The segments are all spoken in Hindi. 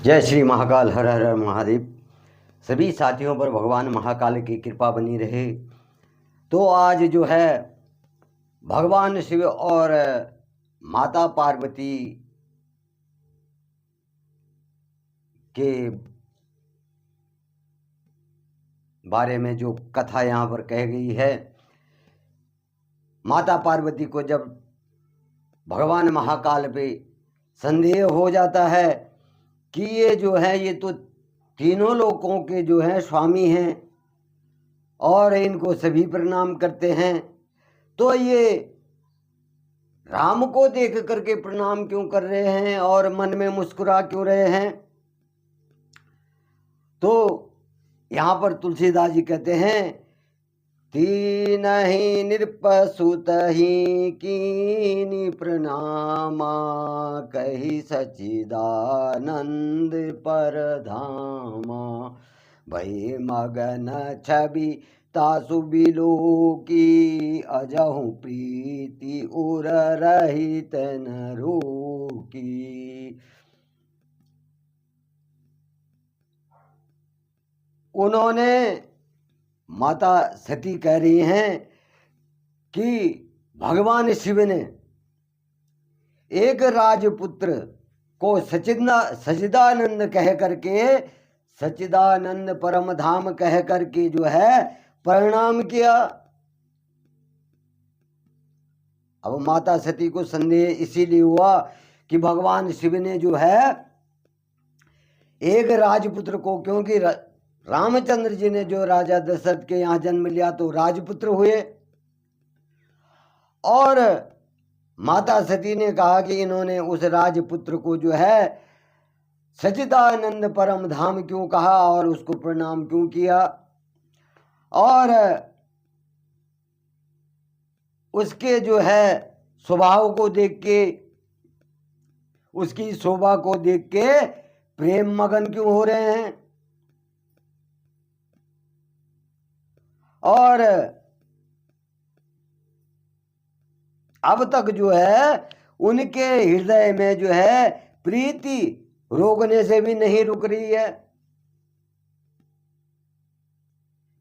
जय श्री महाकाल, हर हर हर महादेव। सभी साथियों पर भगवान महाकाल की कृपा बनी रहे। तो आज जो है भगवान शिव और माता पार्वती के बारे में जो कथा यहाँ पर कह गई है, माता पार्वती को जब भगवान महाकाल पे संदेह हो जाता है कि ये जो है ये तो तीनों लोकों के जो है स्वामी हैं और इनको सभी प्रणाम करते हैं, तो ये राम को देख करके प्रणाम क्यों कर रहे हैं और मन में मुस्कुरा क्यों रहे हैं। तो यहाँ पर तुलसीदास जी कहते हैं, तीन ही नृपसुत ही कीनी प्रणामा, कही सचिदानंद पर धामा, भई मगन छवि तासु बिलो की, अजहु प्रीति उर रहित नरो की। उन्होंने माता सती कह रही हैं कि भगवान शिव ने एक राजपुत्र को सचिदानंद कह करके, सचिदानंद परम धाम कह करके जो है प्रणाम किया। अब माता सती को संदेह इसीलिए हुआ कि भगवान शिव ने जो है एक राजपुत्र को, क्योंकि रामचंद्र जी ने जो राजा दशरथ के यहाँ जन्म लिया तो राजपुत्र हुए, और माता सती ने कहा कि इन्होंने उस राजपुत्र को जो है सच्चिदानंद परम धाम क्यों कहा और उसको प्रणाम क्यों किया, और उसके जो है स्वभाव को देख के, उसकी शोभा को देख के प्रेम मगन क्यों हो रहे हैं। और अब तक जो है उनके हृदय में जो है प्रीति रोकने से भी नहीं रुक रही है।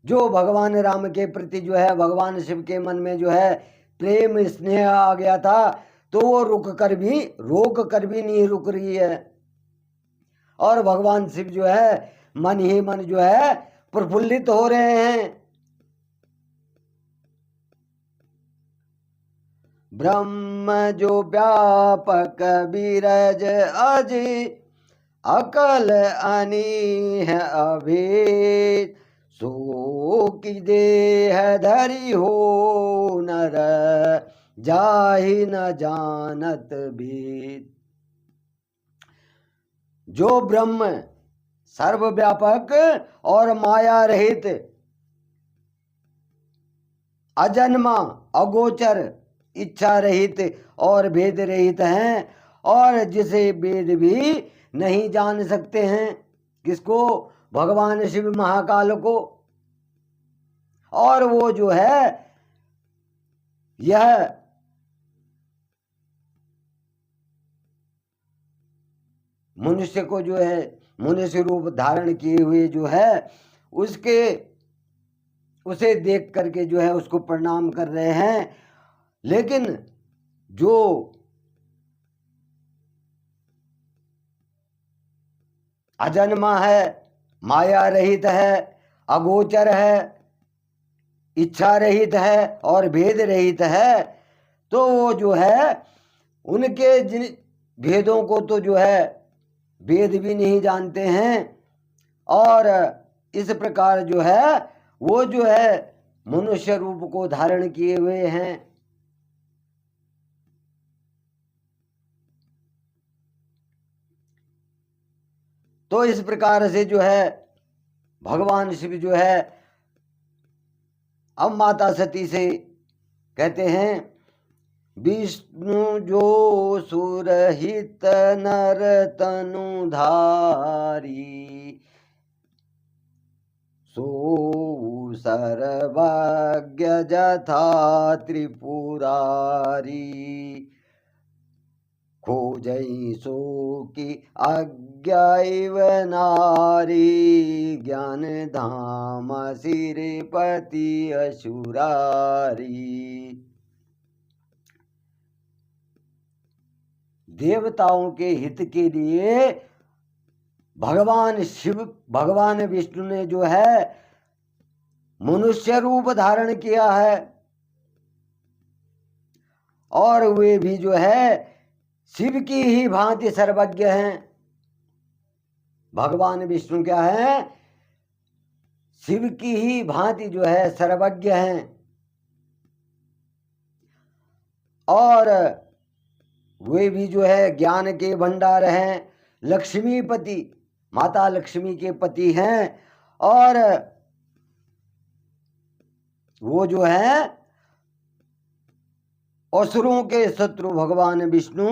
जो भगवान राम के प्रति जो है भगवान शिव के मन में जो है प्रेम स्नेह आ गया था, तो वो रोक कर भी नहीं रुक रही है। और भगवान शिव जो है मन ही मन जो है प्रफुल्लित हो रहे हैं। ब्रह्म जो व्यापक बीरज अजि, अकल अनीह अभेद, सो की देह धरी हो नर, जाहि न जानत भेद। जो ब्रह्म सर्वव्यापक और माया रहित, अजन्मा, अगोचर, इच्छा रहित और भेद रहित हैं, और जिसे वेद भी नहीं जान सकते हैं। किसको? भगवान शिव महाकाल को। और वो जो है यह मनुष्य को जो है मनुष्य रूप धारण किए हुए जो है उसे देख करके जो है उसको प्रणाम कर रहे हैं। लेकिन जो अजन्मा है, माया रहित है, अगोचर है, इच्छा रहित है और भेद रहित है, तो वो जो है उनके जिन भेदों को तो जो है वेद भी नहीं जानते हैं। और इस प्रकार जो है वो जो है मनुष्य रूप को धारण किए हुए हैं। तो इस प्रकार से जो है भगवान शिव जो है अब माता सती से कहते हैं, विष्णु जो सुरहित नर तनु धारी, सो सर्वज्ञ जथा त्रिपुरारी। खोजई सो की आज्ञा इव नारी, ज्ञान धाम सिरपति असुरारी। देवताओं के हित के लिए भगवान शिव, भगवान विष्णु ने जो है मनुष्य रूप धारण किया है, और वे भी जो है शिव की ही भांति सर्वज्ञ हैं। भगवान विष्णु क्या है, शिव की ही भांति जो है सर्वज्ञ हैं, और वे भी जो है ज्ञान के भंडार हैं, लक्ष्मीपति, माता लक्ष्मी के पति हैं, और वो जो है असुरों के शत्रु भगवान विष्णु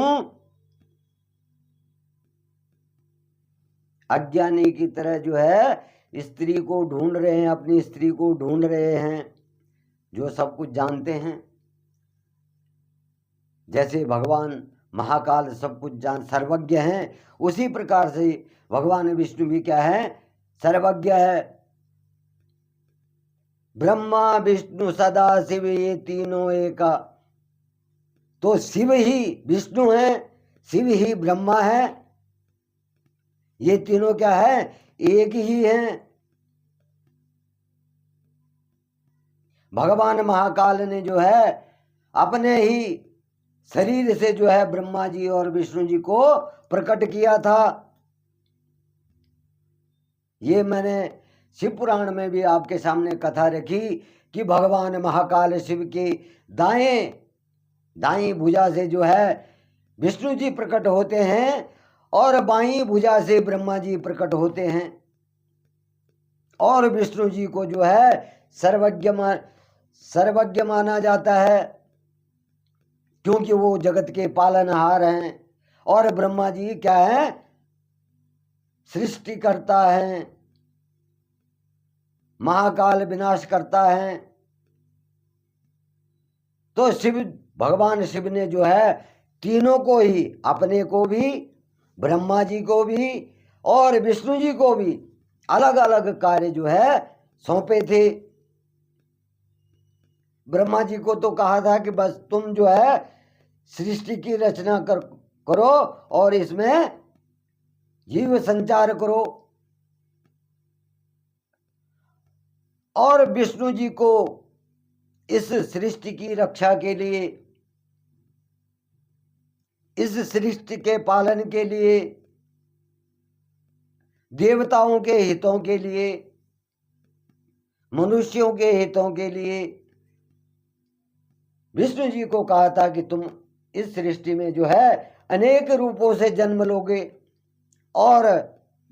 अज्ञानी की तरह जो है स्त्री को ढूंढ रहे हैं, अपनी स्त्री को ढूंढ रहे हैं, जो सब कुछ जानते हैं। जैसे भगवान महाकाल सब कुछ जान सर्वज्ञ हैं, उसी प्रकार से भगवान विष्णु भी क्या है, सर्वज्ञ है। ब्रह्मा विष्णु सदा शिव ये तीनों एका, तो शिव ही विष्णु है, शिव ही ब्रह्मा है, ये तीनों क्या है, एक ही हैं। भगवान महाकाल ने जो है अपने ही शरीर से जो है ब्रह्मा जी और विष्णु जी को प्रकट किया था। ये मैंने शिव पुराण में भी आपके सामने कथा रखी कि भगवान महाकाल शिव की दाएं भुजा से जो है विष्णु जी प्रकट होते हैं, और बाईं भुजा से ब्रह्मा जी प्रकट होते हैं, और विष्णु जी को जो है सर्वज्ञ माना जाता है, क्योंकि वो जगत के पालनहार हैं, और ब्रह्मा जी क्या है, सृष्टि करता है, महाकाल विनाश करता है। तो शिव, भगवान शिव ने जो है तीनों को ही, अपने को भी, ब्रह्मा जी को भी और विष्णु जी को भी अलग अलग कार्य जो है सौंपे थे। ब्रह्मा जी को तो कहा था कि बस तुम जो है सृष्टि की रचना करो और इसमें जीव संचार करो, और विष्णु जी को इस सृष्टि की रक्षा के लिए, इस सृष्टि के पालन के लिए, देवताओं के हितों के लिए, मनुष्यों के हितों के लिए विष्णु जी को कहा था कि तुम इस सृष्टि में जो है अनेक रूपों से जन्म लोगे और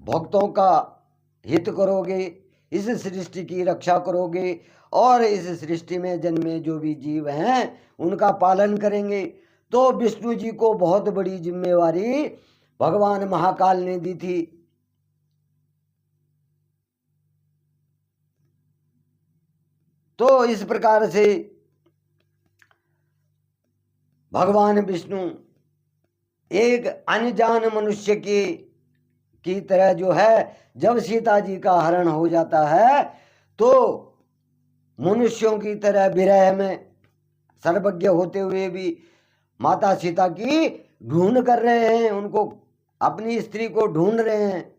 भक्तों का हित करोगे, इस सृष्टि की रक्षा करोगे, और इस सृष्टि में जन्मे जो भी जीव हैं उनका पालन करेंगे। तो विष्णु जी को बहुत बड़ी जिम्मेवारी भगवान महाकाल ने दी थी। तो इस प्रकार से भगवान विष्णु एक अनजान मनुष्य की तरह जो है जब सीता जी का हरण हो जाता है तो मनुष्यों की तरह विरह में सर्वज्ञ होते हुए भी माता सीता की ढूंढ कर रहे हैं, उनको, अपनी स्त्री को ढूंढ रहे हैं।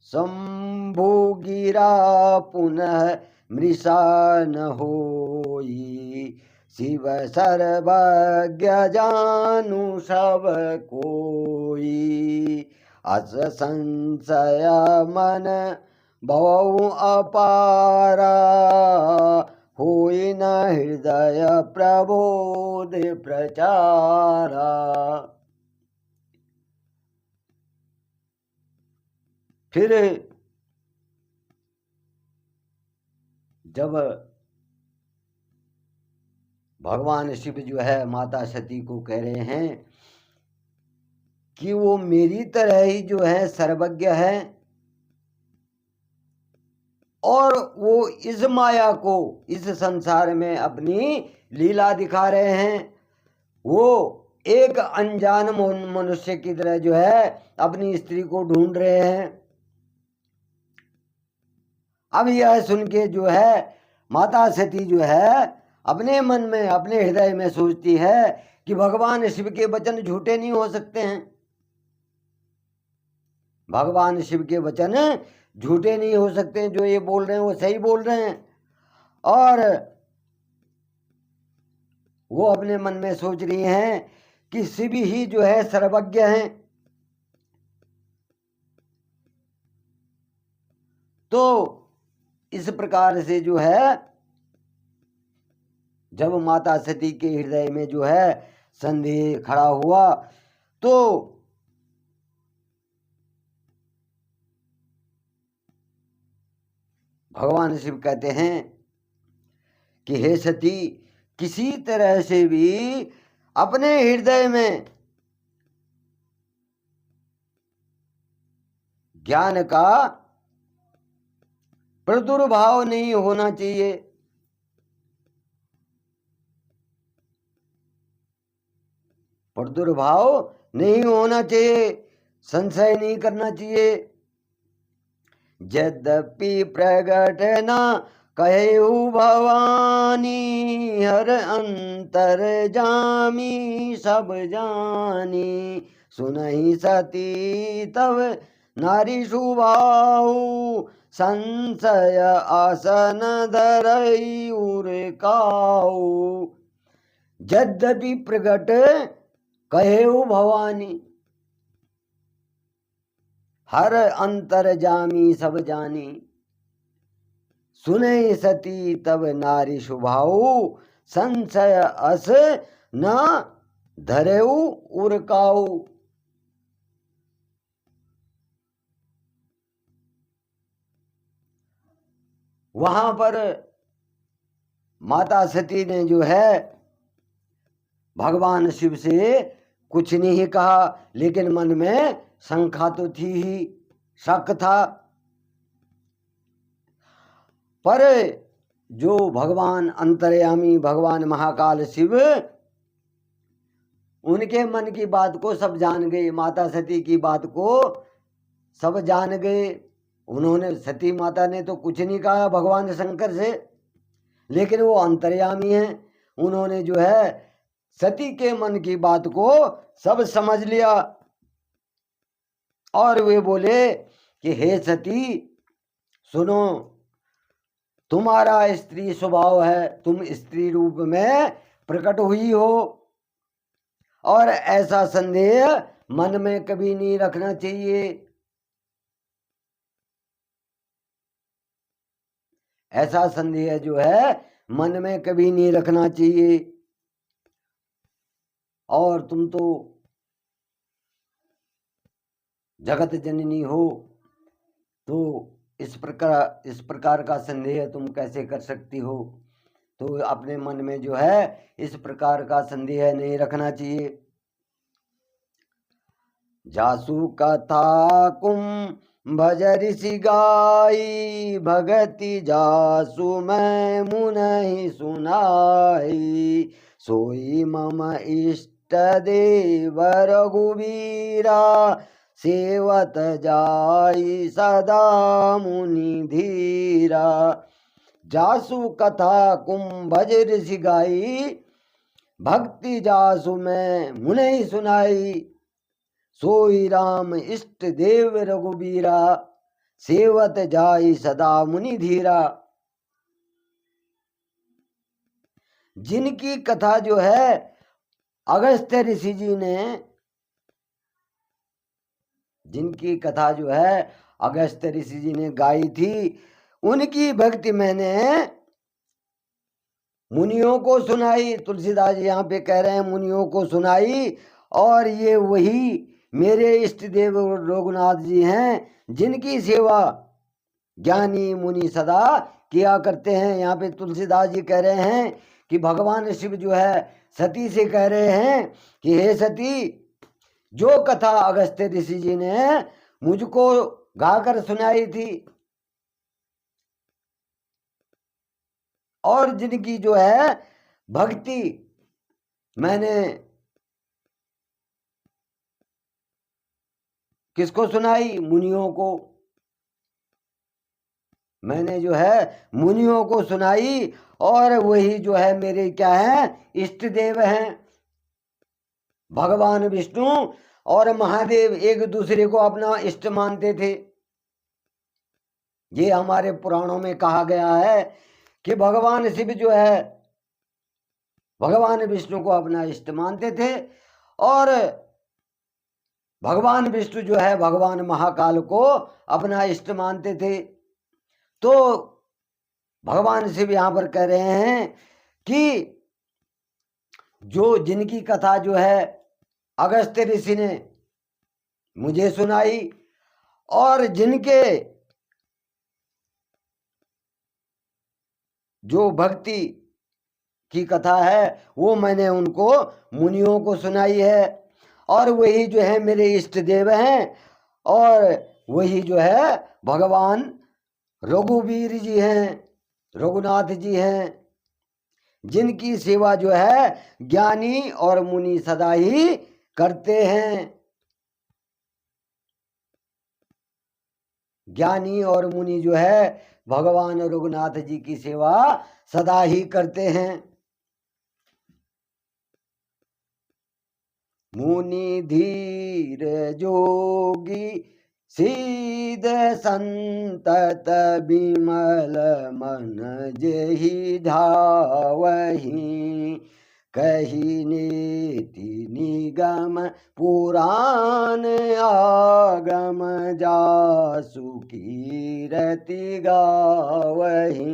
शंभु गिरा पुनः मृषा न होई, शिव सर्वज्ञ जानु सब कोई, अस संशय मन भवौ अपारा, होई न हृदय प्रबोध प्रचारा। फिर जब भगवान शिव जो है माता सती को कह रहे हैं कि वो मेरी तरह ही जो है सर्वज्ञ है, और वो इस माया को इस संसार में अपनी लीला दिखा रहे हैं। वो एक अनजान मनुष्य की तरह जो है अपनी स्त्री को ढूंढ रहे हैं। अब यह सुन के जो है माता सती जो है अपने मन में अपने हृदय में सोचती है कि भगवान शिव के वचन झूठे नहीं हो सकते हैं, भगवान शिव के वचन झूठे नहीं हो सकते, जो ये बोल रहे हैं वो सही बोल रहे हैं। और वो अपने मन में सोच रही हैं कि शिव ही जो है सर्वज्ञ हैं। तो इस प्रकार से जो है जब माता सती के हृदय में जो है संदेह खड़ा हुआ तो भगवान शिव कहते हैं कि हे सती, किसी तरह से भी अपने हृदय में ज्ञान का प्रादुर्भाव नहीं होना चाहिए। प्रादुर्भाव नहीं होना चाहिए, संशय नहीं करना चाहिए। यद्यपि प्रगट न कहु भवानी, हर अंतर जामी सब जानी। सुनहि सती तब नारी सुभाऊ, संशय आसन धरई उरकाऊ। यद्यपि प्रगट कहु भवानी, हर अंतर जामी सब जानी। सुने सती तब नारी शुभाऊ, संशय अस न धरेऊ उरकाऊ। वहां पर माता सती ने जो है भगवान शिव से कुछ नहीं कहा, लेकिन मन में शंका तो थी ही, शक था। पर जो भगवान अंतर्यामी भगवान महाकाल शिव उनके मन की बात को सब जान गए, माता सती की बात को सब जान गए। उन्होंने सती माता ने तो कुछ नहीं कहा भगवान शंकर से, लेकिन वो अंतर्यामी हैं, उन्होंने जो है सती के मन की बात को सब समझ लिया। और वे बोले कि हे सती सुनो, तुम्हारा स्त्री स्वभाव है, तुम स्त्री रूप में प्रकट हुई हो, और ऐसा संदेह मन में कभी नहीं रखना चाहिए। ऐसा संदेह जो है मन में कभी नहीं रखना चाहिए। और तुम तो जगत जननी हो, तो इस प्रकार का संदेह तुम कैसे कर सकती हो? तो अपने मन में जो है इस प्रकार का संदेह नहीं रखना चाहिए। जासु कथा कुम भज ऋषि गाई, भगति जासु मैं मुनहि सुनाई। सोई मम इष्ट देव रघुवीरा, सेवत जाई सदा मुनि धीरा। जासु कथा कुम भज ऋषि गाई, भक्ति जासु मैं मुनि सुनाई। सोई राम इष्ट देव रघुबीरा, सेवत जाई सदा मुनि धीरा। जिनकी कथा जो है अगस्त्य ऋषि जी ने, जिनकी कथा जो है अगस्त्य ऋषि जी ने गाई थी, उनकी भक्ति मैंने मुनियों को सुनाई। तुलसीदास जी यहाँ पे कह रहे हैं मुनियों को सुनाई, और ये वही मेरे इष्ट देव रघुनाथ जी हैं जिनकी सेवा ज्ञानी मुनि सदा किया करते हैं। यहाँ पे तुलसीदास जी कह रहे हैं कि भगवान शिव जो है सती से कह रहे हैं कि हे सती, जो कथा अगस्त्य ऋषि जी ने मुझको गाकर सुनाई थी, और जिनकी जो है भक्ति मैंने किसको सुनाई? मुनियों को। मैंने जो है मुनियों को सुनाई, और वही जो है मेरे क्या है? इष्ट देव हैं। भगवान विष्णु और महादेव एक दूसरे को अपना इष्ट मानते थे। ये हमारे पुराणों में कहा गया है कि भगवान शिव जो है भगवान विष्णु को अपना इष्ट मानते थे, और भगवान विष्णु जो है भगवान महाकाल को अपना इष्ट मानते थे। तो भगवान शिव यहाँ पर कह रहे हैं कि जो जिनकी कथा जो है अगस्त्य ऋषि ने मुझे सुनाई, और जिनके जो भक्ति की कथा है वो मैंने उनको मुनियों को सुनाई है, और वही जो है मेरे इष्ट देव हैं, और वही जो है भगवान रघुवीर जी हैं, रघुनाथ जी हैं, जिनकी सेवा जो है ज्ञानी और मुनि सदा ही करते हैं। ज्ञानी और मुनि जो है भगवान रघुनाथ जी की सेवा सदा ही करते हैं। मुनि धीर जोगी सिद्ध संतत बिमल मन जेहि धावहि, कही नीति निगम पुराण आगम जासु कीरति गावहि।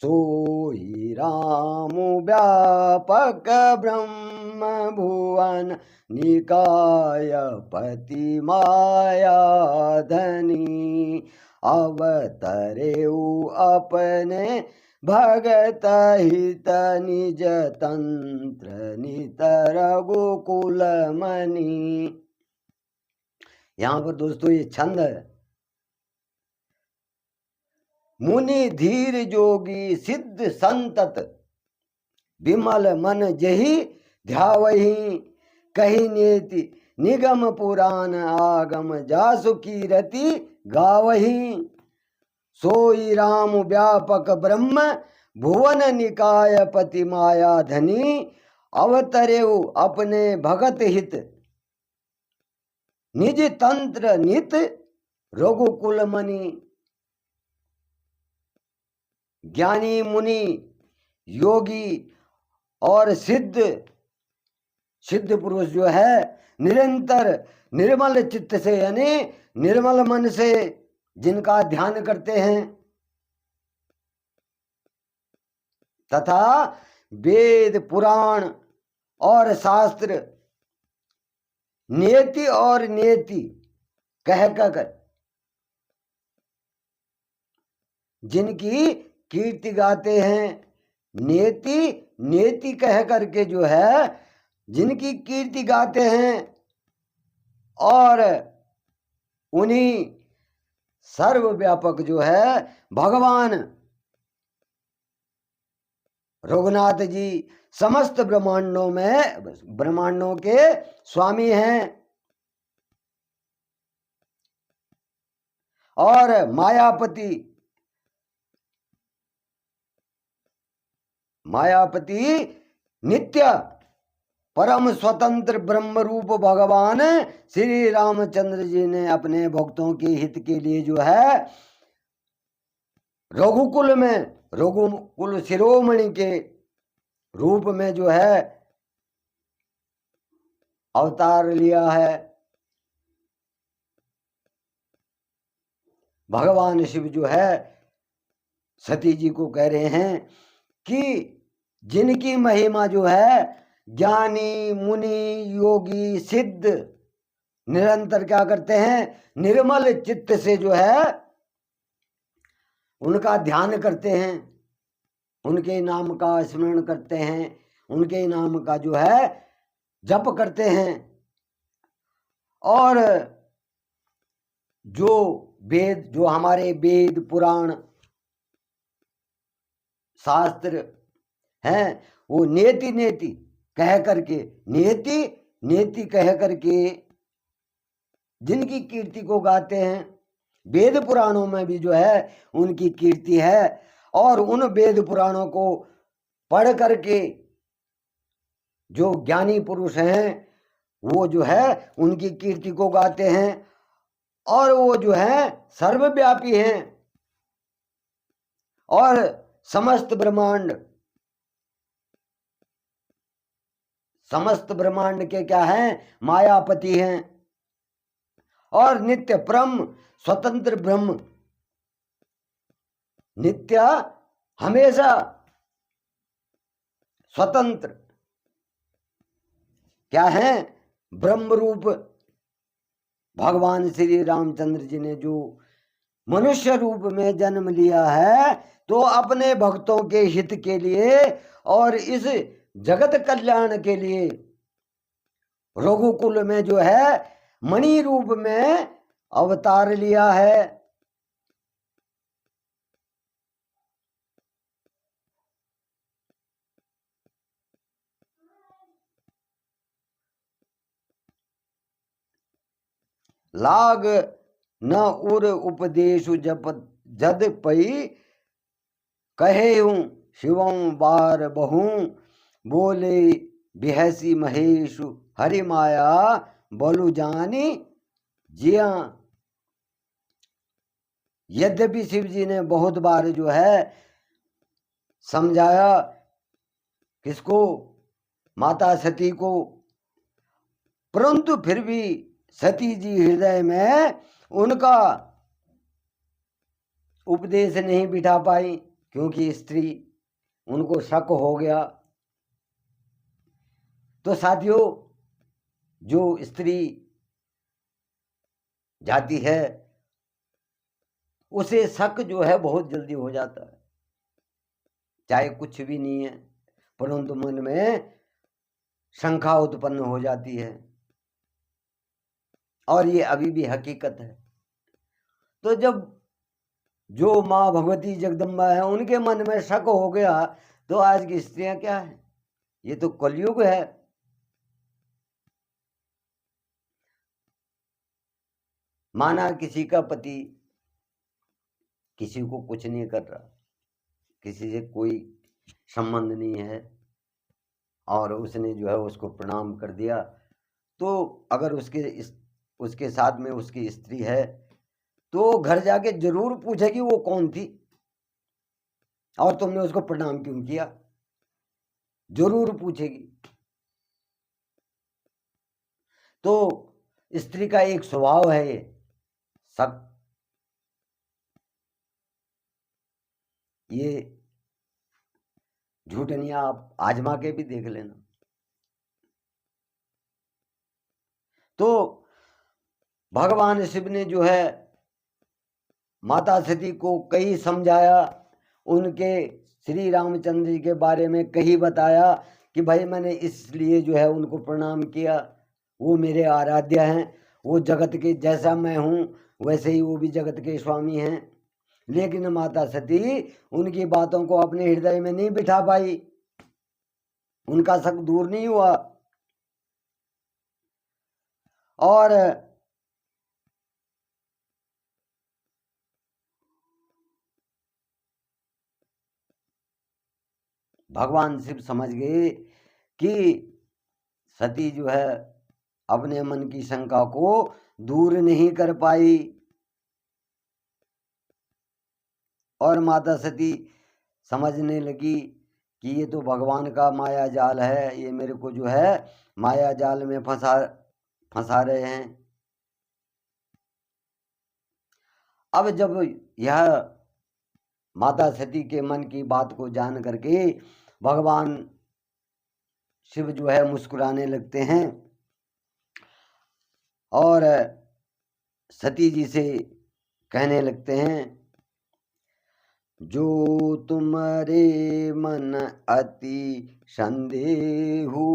सोई राम व्यापक ब्रह्म भुवन निकाय पति माया धनी, अवतरेउ अपने भगत हित निज तंत्र नित रघुकुल मणि। यहाँ पर दोस्तों ये छंद है। मुनि धीर जोगी सिद्ध संतत विमल मन जहि ध्यावहि, कही नेति निगम पुराण आगम जासु कीरति गावहि। सोई राम व्यापक ब्रह्म भुवन निकाय पति माया धनी, अवतरेउ अपने भगत हित निज तंत्र नित रघुकुल मणि। ज्ञानी मुनि योगी और सिद्ध पुरुष जो है निरंतर निर्मल चित्त से यानी निर्मल मन से जिनका ध्यान करते हैं, तथा वेद पुराण और शास्त्र नियति और नियति कहकर जिनकी कीर्ति गाते हैं, नेति कह करके जो है जिनकी कीर्ति गाते हैं, और उन्हीं सर्वव्यापक जो है भगवान रघुनाथ जी समस्त ब्रह्मांडों के स्वामी हैं, और मायापति नित्य परम स्वतंत्र ब्रह्म रूप भगवान श्री रामचंद्र जी ने अपने भक्तों के हित के लिए जो है रघुकुल शिरोमणि के रूप में जो है अवतार लिया है। भगवान शिव जो है सती जी को कह रहे हैं कि जिनकी महिमा जो है ज्ञानी मुनि योगी सिद्ध निरंतर क्या करते हैं? निर्मल चित्त से जो है उनका ध्यान करते हैं, उनके नाम का स्मरण करते हैं, उनके नाम का जो है जप करते हैं, और जो हमारे वेद पुराण शास्त्र हैं वो नेति नेति कह करके, नेति नेति कह करके जिनकी कीर्ति को गाते हैं, वेद पुराणों में भी जो है उनकी कीर्ति है। और उन वेद पुराणों को पढ़ करके जो ज्ञानी पुरुष हैं वो जो है उनकी कीर्ति को गाते हैं, और वो जो है सर्वव्यापी हैं, और समस्त ब्रह्मांड के क्या हैं, मायापति हैं, और नित्य ब्रह्म, स्वतंत्र ब्रह्म, नित्य हमेशा स्वतंत्र क्या है, ब्रह्म रूप भगवान श्री रामचंद्र जी ने जो मनुष्य रूप में जन्म लिया है, तो अपने भक्तों के हित के लिए और इस जगत कल्याण के लिए रघुकुल में जो है मणि रूप में अवतार लिया है। लाग न उर उपदेश जद पई कहे हूँ शिवम बार बहु बोले बिहसी महेश हरि माया बोलू जानी जिया। यद्यपि शिव जी ने बहुत बार जो है समझाया किसको, माता सती को, परंतु फिर भी सती जी हृदय में उनका उपदेश नहीं बिठा पाई, क्योंकि स्त्री, उनको शक हो गया। तो साथियों, जो स्त्री जाति है उसे शक जो है बहुत जल्दी हो जाता है, चाहे कुछ भी नहीं है, परंतु मन में शंका उत्पन्न हो जाती है, और ये अभी भी हकीकत है। तो जब जो माँ भगवती जगदम्बा है उनके मन में शक हो गया, तो आज की स्त्रियां क्या है, ये तो कलयुग है। माना किसी का पति किसी को कुछ नहीं कर रहा, किसी से कोई संबंध नहीं है, और उसने जो है उसको प्रणाम कर दिया, तो अगर उसके साथ में उसकी स्त्री है तो घर जाके जरूर पूछेगी वो कौन थी और तुमने उसको प्रणाम क्यों किया, जरूर पूछेगी। तो स्त्री का एक स्वभाव है ये सब, ये झूठ नहीं, आप आजमा के भी देख लेना। तो भगवान शिव ने जो है माता सती को कहीं समझाया, उनके श्री रामचंद्र जी के बारे में कहीं बताया कि भाई मैंने इसलिए जो है उनको प्रणाम किया, वो मेरे आराध्य हैं, वो जगत के, जैसा मैं हूँ वैसे ही वो भी जगत के स्वामी हैं। लेकिन माता सती उनकी बातों को अपने हृदय में नहीं बिठा पाई, उनका शक दूर नहीं हुआ, और भगवान शिव समझ गए कि सती जो है अपने मन की शंका को दूर नहीं कर पाई, और माता सती समझने लगी कि ये तो भगवान का माया जाल है, ये मेरे को जो है माया जाल में फंसा रहे हैं। अब जब यह माता सती के मन की बात को जान करके भगवान शिव जो है मुस्कुराने लगते हैं, और सती जी से कहने लगते हैं, जो तुम्हारे मन अति संदेहु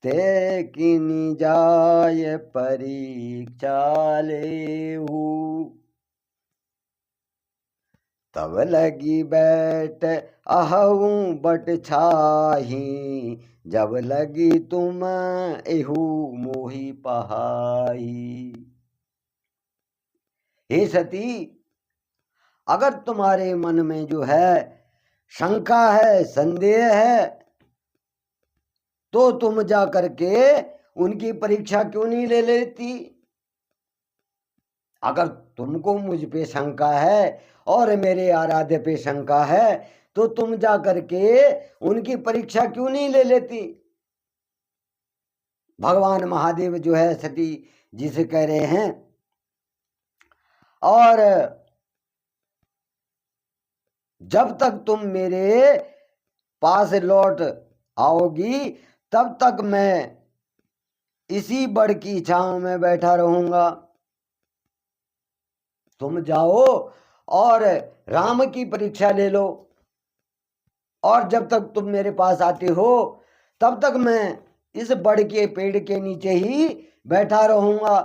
ते किनि जाय परीक्षा लेहु। तब लगी बैठ अहूँ बट छाही, जब लगी तुम एहू मोही पहाई। हे सती, अगर तुम्हारे मन में जो है शंका है, संदेह है, तो तुम जा करके उनकी परीक्षा क्यों नहीं ले लेती? अगर तुमको मुझ पे शंका है और मेरे आराध्य पे शंका है, तो तुम जा करके उनकी परीक्षा क्यों नहीं ले लेती? भगवान महादेव जो है सती जी से कह रहे हैं, और जब तक तुम मेरे पास लौट आओगी तब तक मैं इसी बड़ की छांव में बैठा रहूंगा। तुम जाओ और राम की परीक्षा ले लो, और जब तक तुम मेरे पास आते हो तब तक मैं इस बड़ के पेड़ के नीचे ही बैठा रहूंगा।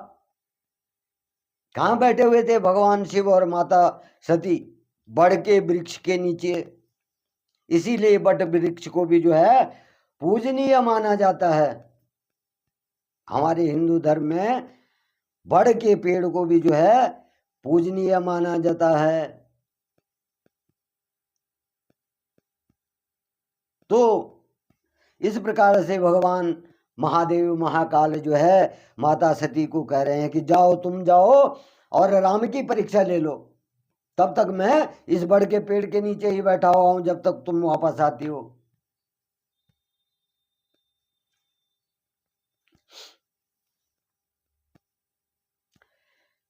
कहाँ बैठे हुए थे भगवान शिव और माता सती? बड़ के वृक्ष के नीचे। इसीलिए बट वृक्ष को भी जो है पूजनीय माना जाता है। हमारे हिंदू धर्म में बड़ के पेड़ को भी जो है पूजनीय माना जाता है। तो इस प्रकार से भगवान महादेव महाकाल जो है माता सती को कह रहे हैं कि जाओ, तुम जाओ और राम की परीक्षा ले लो, तब तक मैं इस बड़ के पेड़ के नीचे ही बैठा हुआ हूं जब तक तुम वापस आती हो।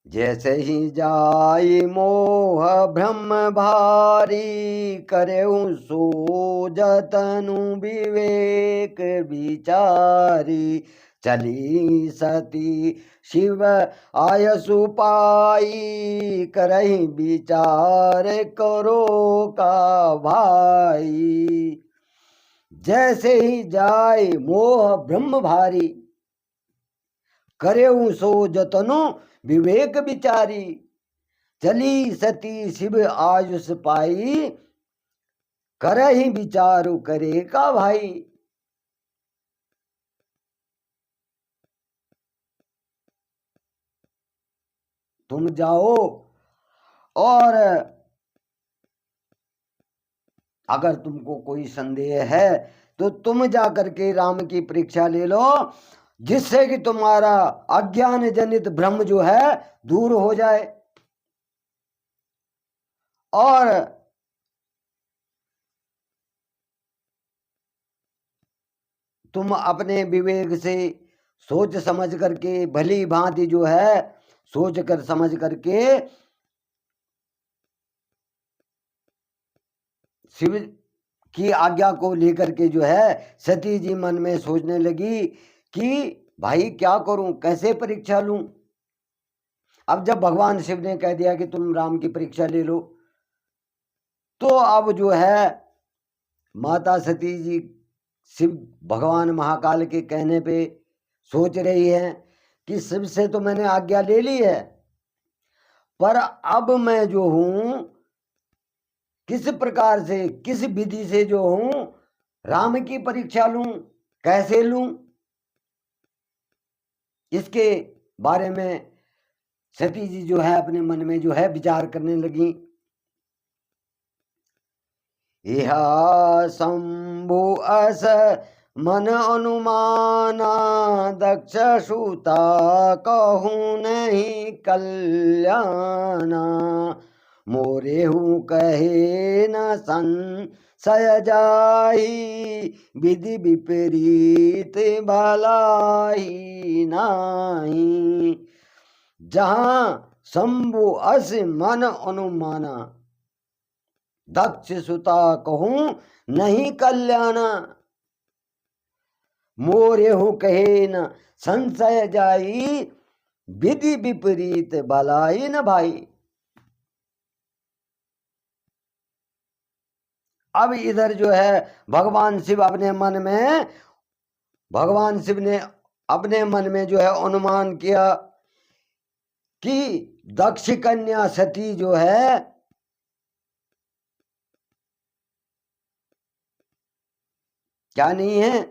जैसे ही जाई मोह ब्रह्म भारी, करेऊ सो जतनु विवेक विचारी। चली सती शिव आयसु पाई, करही विचार करो का भाई। जैसे ही जाए मोह ब्रह्म भारी, करेऊ सो जतनु विवेक विचारी। चली सती शिव आयुष पाई, करहि विचारु करे का भाई। तुम जाओ और अगर तुमको कोई संदेह है तो तुम जा करके राम की परीक्षा ले लो, जिससे कि तुम्हारा अज्ञान जनित भ्रम जो है दूर हो जाए, और तुम अपने विवेक से सोच समझ करके, भली भांति जो है सोच कर समझ करके शिव की आज्ञा को लेकर के जो है सती जी मन में सोचने लगी कि भाई क्या करूं, कैसे परीक्षा लूं। अब जब भगवान शिव ने कह दिया कि तुम राम की परीक्षा ले लो, तो अब जो है माता सती जी शिव भगवान महाकाल के कहने पे सोच रही है कि शिव से तो मैंने आज्ञा ले ली है, पर अब मैं जो हूं किस प्रकार से, किस विधि से जो हूं राम की परीक्षा लूं, कैसे लूं, इसके बारे में सती जी जो है अपने मन में जो है विचार करने लगी। यह शंभु अस मन अनुमाना, दक्ष सूता कहूँ नहीं कल्याणा। मोरे हूँ कहे न संशय जाही, विधि विपरीत भलाई नाही। जहां शंभु अस मन अनुमाना, दक्ष सुता कहूं नहीं कल्याणा। मोरे हूं कहे न संशय जाई, विधि विपरीत भलाई न भाई। अब इधर जो है भगवान शिव अपने मन में, भगवान शिव ने अपने मन में जो है अनुमान किया कि दक्ष कन्या सती जो है क्या नहीं है?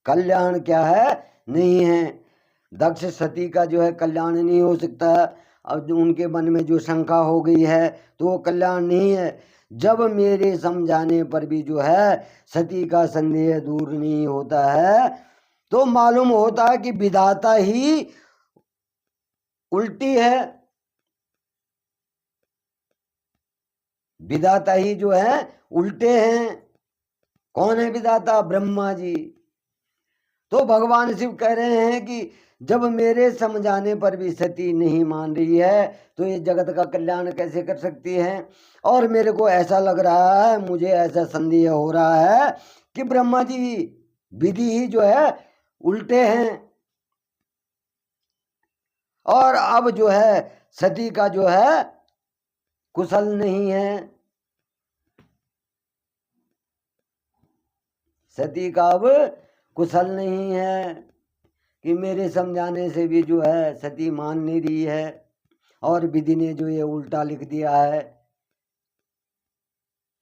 कल्याण क्या है? नहीं है। दक्ष सती का जो है कल्याण नहीं हो सकता। अब जो उनके मन में जो शंका हो गई है तो वो कल्याण नहीं है। जब मेरे समझाने पर भी जो है सती का संदेह दूर नहीं होता है तो मालूम होता है कि विधाता ही उल्टी है। विधाता ही जो है उल्टे हैं। कौन है विधाता? ब्रह्मा जी। तो भगवान शिव कह रहे हैं कि जब मेरे समझाने पर भी सती नहीं मान रही है तो ये जगत का कल्याण कैसे कर सकती है? और मेरे को ऐसा लग रहा है, मुझे ऐसा संदेह हो रहा है कि ब्रह्मा जी विधि ही जो है उल्टे हैं। और अब जो है सती का जो है कुशल नहीं है। सती का अब कुशल नहीं है कि मेरे समझाने से भी जो है सती मान नहीं रही है और विधि ने जो ये उल्टा लिख दिया है।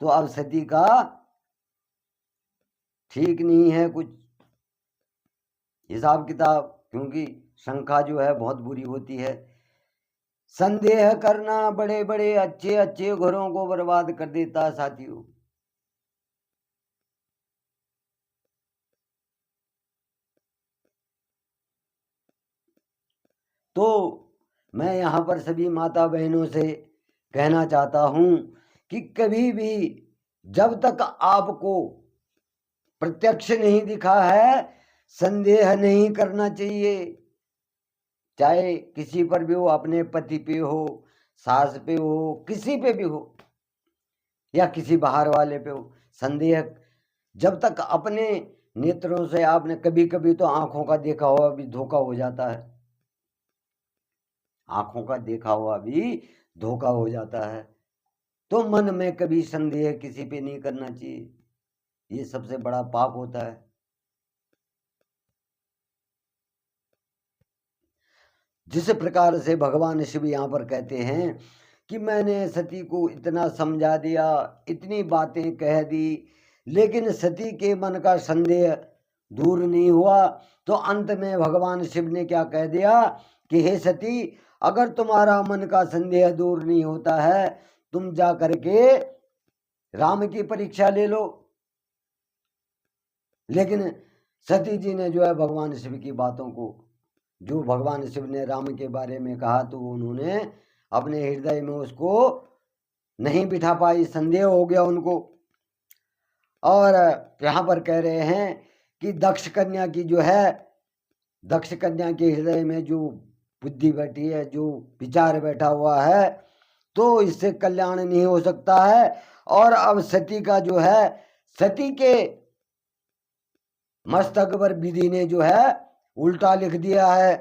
तो अब सती का ठीक नहीं है कुछ हिसाब किताब, क्योंकि शंका जो है बहुत बुरी होती है। संदेह करना बड़े बड़े अच्छे अच्छे घरों को बर्बाद कर देता है साथियों। तो मैं यहाँ पर सभी माता बहनों से कहना चाहता हूँ कि कभी भी जब तक आपको प्रत्यक्ष नहीं दिखा है संदेह नहीं करना चाहिए। चाहे किसी पर भी हो, अपने पति पे हो, सास पे हो, किसी पे भी हो या किसी बाहर वाले पे हो, संदेह जब तक अपने नेत्रों से आपने कभी कभी तो आंखों का देखा हुआ भी धोखा हो जाता है। आंखों का देखा हुआ भी धोखा हो जाता है। तो मन में कभी संदेह किसी पे नहीं करना चाहिए, ये सबसे बड़ा पाप होता है। जिस प्रकार से भगवान शिव यहाँ पर कहते हैं कि मैंने सती को इतना समझा दिया, इतनी बातें कह दी, लेकिन सती के मन का संदेह दूर नहीं हुआ। तो अंत में भगवान शिव ने क्या कह दिया कि हे सती, अगर तुम्हारा मन का संदेह दूर नहीं होता है तुम जा करके राम की परीक्षा ले लो। लेकिन सती जी ने जो है भगवान शिव की बातों को, जो भगवान शिव ने राम के बारे में कहा, तो उन्होंने अपने हृदय में उसको नहीं बिठा पाई, संदेह हो गया उनको। और यहाँ पर कह रहे हैं कि दक्ष कन्या की जो है, दक्ष कन्या के हृदय में जो बुद्धि बैठी है, जो विचार बैठा हुआ है, तो इससे कल्याण नहीं हो सकता है। और अब सती का जो है, सती के मस्तक पर विधि ने जो है उल्टा लिख दिया है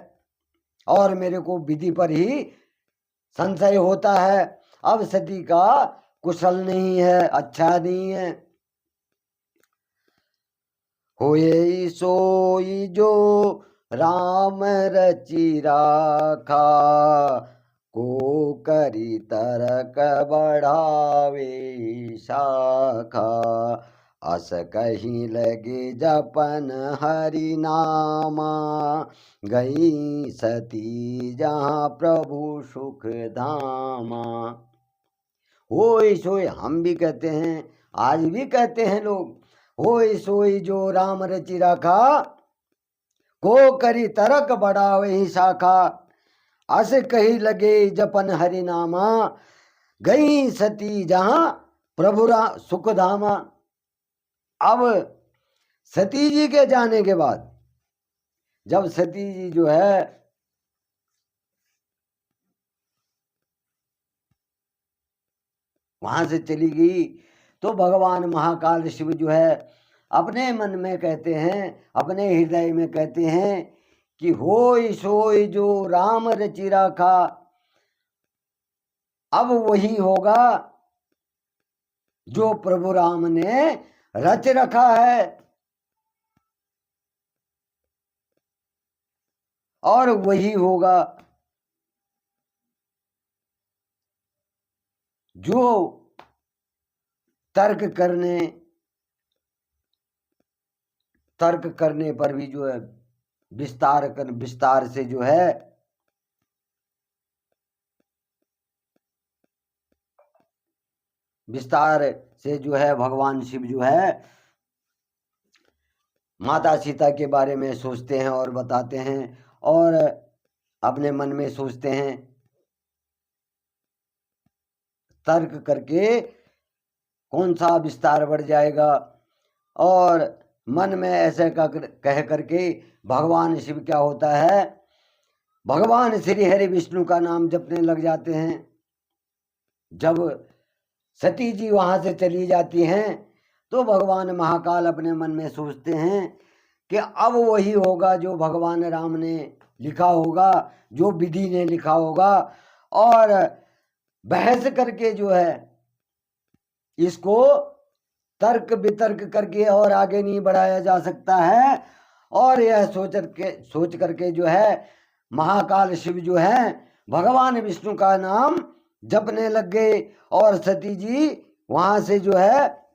और मेरे को विधि पर ही संशय होता है। अब सती का कुशल नहीं है, अच्छा नहीं है। होए सोई जो राम रचि राखा, को करी तरक बढ़ावे शाखा, अस कहीं लगे जपन हरि नामा, गई सती जहाँ प्रभु सुख धामा। होए सोए हम भी कहते हैं, आज भी कहते हैं लोग, होए सोई जो राम रचि राखा, को करी तरक बढ़ावे शाखा, अस कही लगे जपन हरि नामा, गई सती जहां प्रभु सुख धामा। अब सती जी के जाने के बाद, जब सती जी जो है वहां से चली गई, तो भगवान महाकाल शिव जो है अपने मन में कहते हैं, अपने हृदय में कहते हैं कि होय सोय जो राम रचि राखा। अब वही होगा जो प्रभु राम ने रच रखा है, और वही होगा जो तर्क करने पर भी जो है विस्तार से जो है भगवान शिव जो है माता सीता के बारे में सोचते हैं और बताते हैं और अपने मन में सोचते हैं, तर्क करके कौन सा विस्तार बढ़ जाएगा। और मन में ऐसे कह करके भगवान शिव क्या होता है, भगवान श्री हरि विष्णु का नाम जपने लग जाते हैं। जब सती जी वहां से चली जाती हैं तो भगवान महाकाल अपने मन में सोचते हैं कि अब वही होगा जो भगवान राम ने लिखा होगा, जो विधि ने लिखा होगा, और बहस करके जो है इसको तर्क वितर्क करके और आगे नहीं बढ़ाया जा सकता है। और यह सोच करके जो है महाकाल शिव जो है भगवान विष्णु का नाम जपने लग गए और सती जी वहां से जो है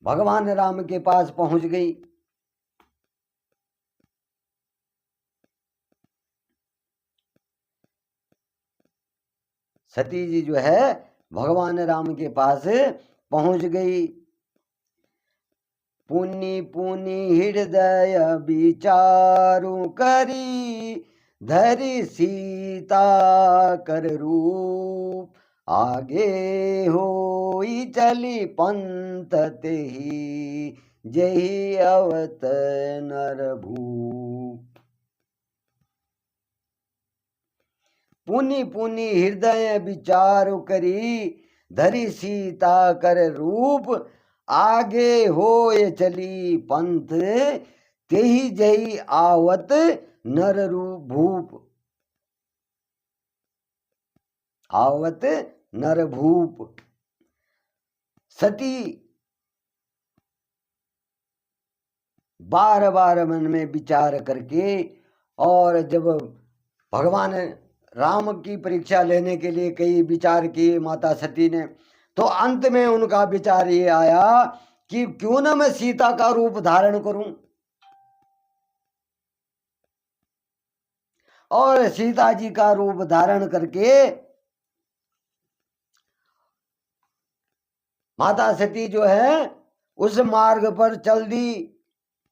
भगवान राम के पास पहुंच गई। सती जी जो है भगवान राम के पास पहुंच गई। पुनि पुनि हृदय विचारु करी, धरि सीता कर रूप, आगे होई चली पंथ तेहि, जहि अवत नर भूप। पुनि पुनि हृदय विचारु करी, धरि सीता कर रूप, आगे होय चली पंथ तेहि जहि आवत नर भूप। आवत नर भूप। सती बार बार मन में विचार करके और जब भगवान राम की परीक्षा लेने के लिए कई विचार किए माता सती ने, तो अंत में उनका विचार ये आया कि क्यों ना मैं सीता का रूप धारण करूं। और सीता जी का रूप धारण करके माता सती जो है उस मार्ग पर चल दी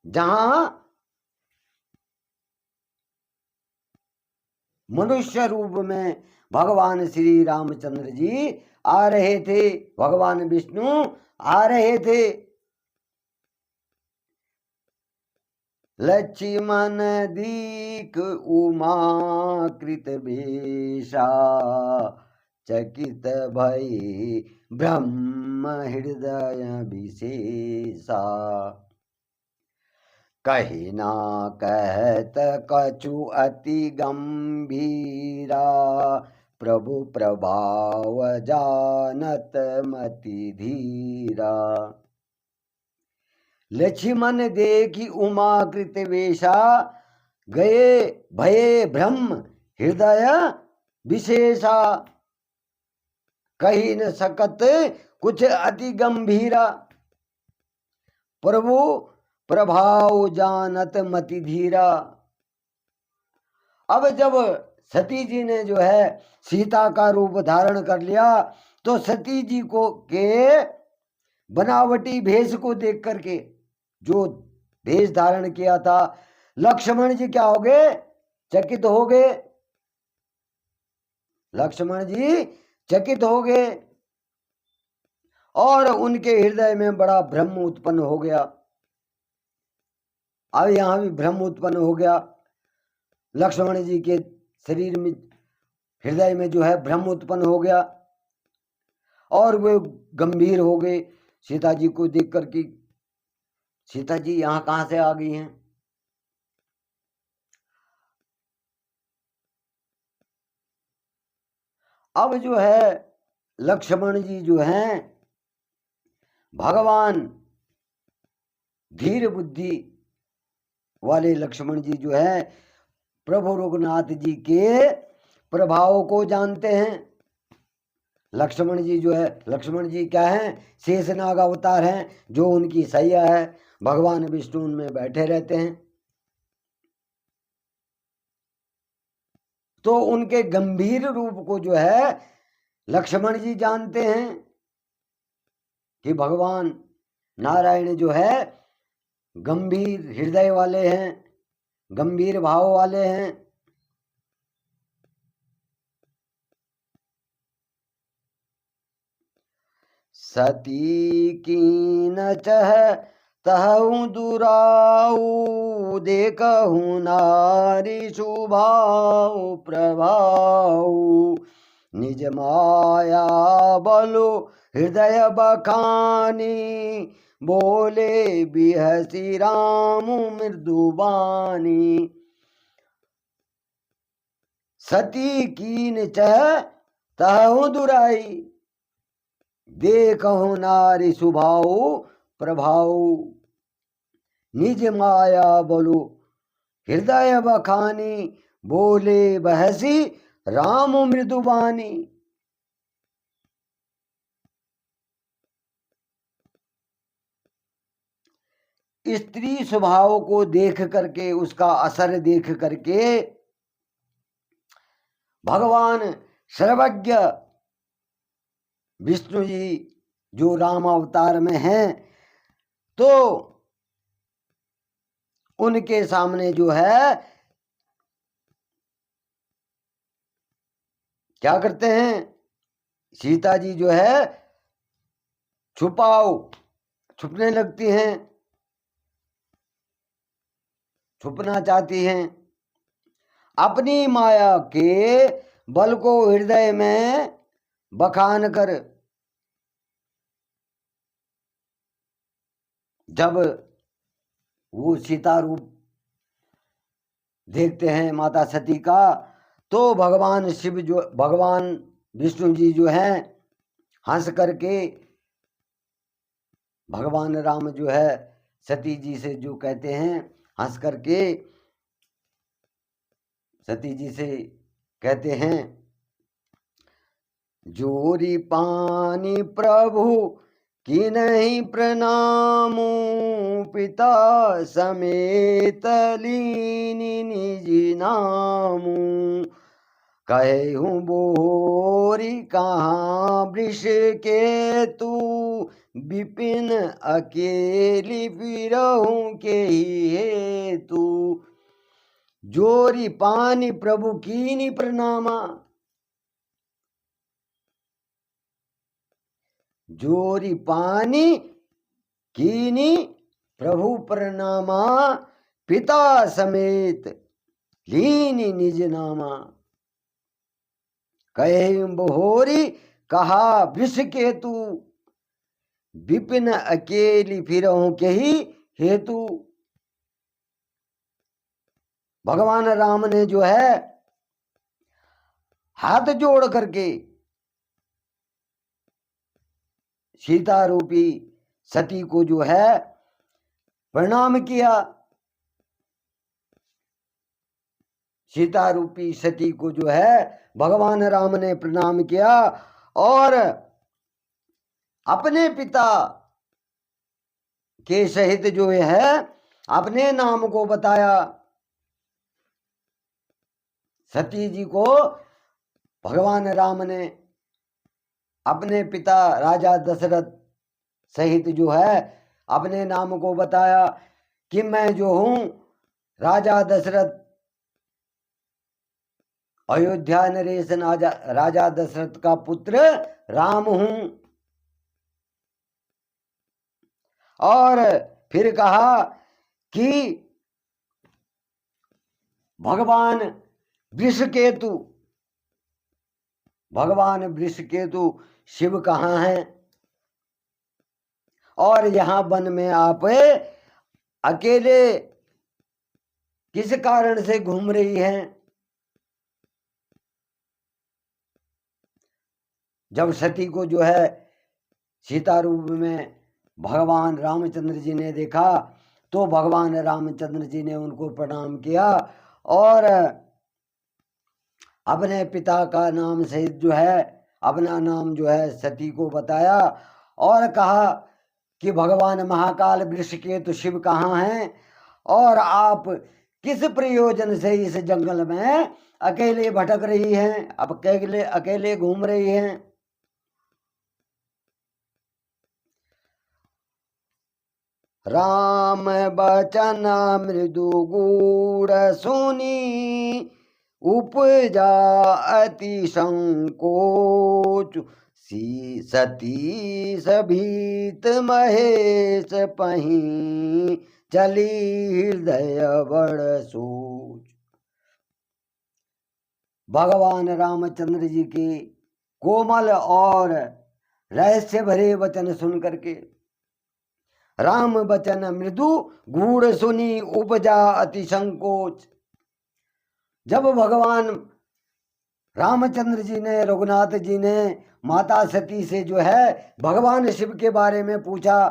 जहां मनुष्य रूप में भगवान श्री रामचंद्र जी आ रहे थे, भगवान विष्णु आ रहे थे। लक्ष्मण दीक उमा कृत बेशा, चकित भई ब्रह्म हृदय विशेषा। कही ना कहत कछु अति गंभीरा, प्रभु प्रभाव जानत मति धीरा। लक्ष्मण देखी उमा कृत वेशा, गए भये ब्रह्म हृदय विशेषा। कही न सकत कुछ अति गंभीरा, प्रभु प्रभाव जानत मति धीरा। अब जब सती जी ने जो है सीता का रूप धारण कर लिया तो सती जी को के बनावटी भेष को देख करके, जो भेष धारण किया था, लक्ष्मण जी क्या हो गए, चकित हो गए। लक्ष्मण जी चकित हो गए और उनके हृदय में बड़ा भ्रम उत्पन्न हो गया। अब यहां भी भ्रम उत्पन्न हो गया, लक्ष्मण जी के शरीर में हृदय में जो है भ्रम उत्पन्न हो गया और वे गंभीर हो गए सीता जी को देख करके। सीता जी यहां कहां से आ गई हैं। अब जो है लक्ष्मण जी जो हैं भगवान धीर बुद्धि वाले लक्ष्मण जी जो है प्रभु रघुनाथ जी के प्रभाव को जानते हैं। लक्ष्मण जी जो है, लक्ष्मण जी क्या हैं? शेषनाग अवतार हैं, जो उनकी सैया है। भगवान विष्णु उनमें बैठे रहते हैं। तो उनके गंभीर रूप को जो है लक्ष्मण जी जानते हैं कि भगवान नारायण जो है गंभीर हृदय वाले हैं, गंभीर भाव वाले हैं। सती कीन चह तहु दुराऊ, देखहु नारी सुभाव प्रभाव, निज माया बलो हृदय बखानी, बोले बिहसी राम मृदुबानी। सती कीन चह तहु दुराई, देखहु नारी सुभाव प्रभाव, निज माया बोलो हृदय बखानी, बोले बहसी राम मृदुबानी। स्त्री स्वभाव को देख करके, उसका असर देख करके भगवान सर्वज्ञ विष्णु जी जो राम अवतार में हैं, तो उनके सामने जो है क्या करते हैं? सीता जी जो है छुपने लगती हैं, छुपना चाहती हैं। अपनी माया के बल को हृदय में बखान कर जब वो सीता रूप देखते हैं माता सती का, तो भगवान शिव जो, भगवान विष्णु जी जो हैं हंस करके भगवान राम जो है सती जी से जो कहते हैं, हंस करके सती जी से कहते हैं, जोरी पानी प्रभु की नहीं प्रणामू, पिता समेत लीनी निज नामू, कहे हूँ बोरी कहाँ वृष के तू, विपिन अकेली फिरहूँ के हेतु, जोरी पानी प्रभु कीनी प्रणामा, जोरी पानी कीनी प्रभु प्रणामा, पिता समेत लीनी निज नामा, कहे बहोरी कहा वृष केतु, विपिन अकेली फिरहूं के ही हेतु। भगवान राम ने जो है हाथ जोड़ करके सीता रूपी सती को जो है प्रणाम किया। सीता रूपी सती को जो है भगवान राम ने प्रणाम किया और अपने पिता के सहित जो है अपने नाम को बताया। सती जी को भगवान राम ने अपने पिता राजा दशरथ सहित जो है अपने नाम को बताया कि मैं जो हूं राजा दशरथ, अयोध्या नरेश राजा दशरथ का पुत्र राम हूं। और फिर कहा कि भगवान वृषकेतु, भगवान वृषकेतु शिव कहाँ हैं और यहां वन में आप अकेले किस कारण से घूम रही हैं। जब सती को जो है सीता रूप में भगवान रामचंद्र जी ने देखा तो भगवान रामचंद्र जी ने उनको प्रणाम किया और अपने पिता का नाम सहित जो है अपना नाम जो है सती को बताया और कहा कि भगवान महाकाल वृषकेतु शिव कहाँ हैं और आप किस प्रयोजन से इस जंगल में अकेले भटक रही हैं, अब अकेले अकेले घूम रही हैं। राम बचन मृदु गूढ़ सुनी उपजा अति संकोच सी सती सभीत महेश पही चली हृदय बड़ सोच। भगवान रामचंद्र जी के कोमल और रहस्य भरे वचन सुन करके राम बचन मृदु गूढ़ सुनी उपजा अति संकोच। जब भगवान रामचंद्र जी ने, रघुनाथ जी ने माता सती से जो है भगवान शिव के बारे में पूछा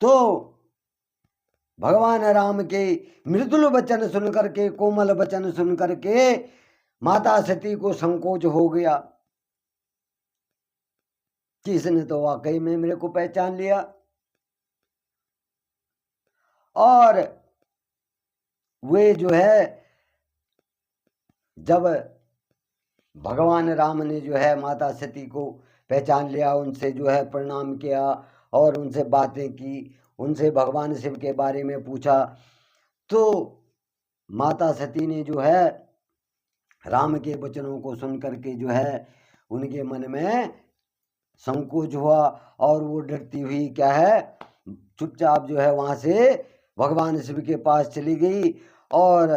तो भगवान राम के मृदुल वचन सुन करके, कोमल वचन सुन करके माता सती को संकोच हो गया कि इसने तो वाकई में मेरे को पहचान लिया। और वे जो है जब भगवान राम ने जो है माता सती को पहचान लिया, उनसे जो है प्रणाम किया और उनसे बातें की, उनसे भगवान शिव के बारे में पूछा, तो माता सती ने जो है राम के वचनों को सुन करके जो है उनके मन में संकोच हुआ और वो डरती हुई क्या है चुपचाप जो है वहां से भगवान शिव के पास चली गई और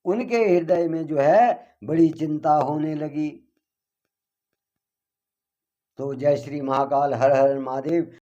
उनके हृदय में जो है बड़ी चिंता होने लगी। तो जय श्री महाकाल, हर हर महादेव।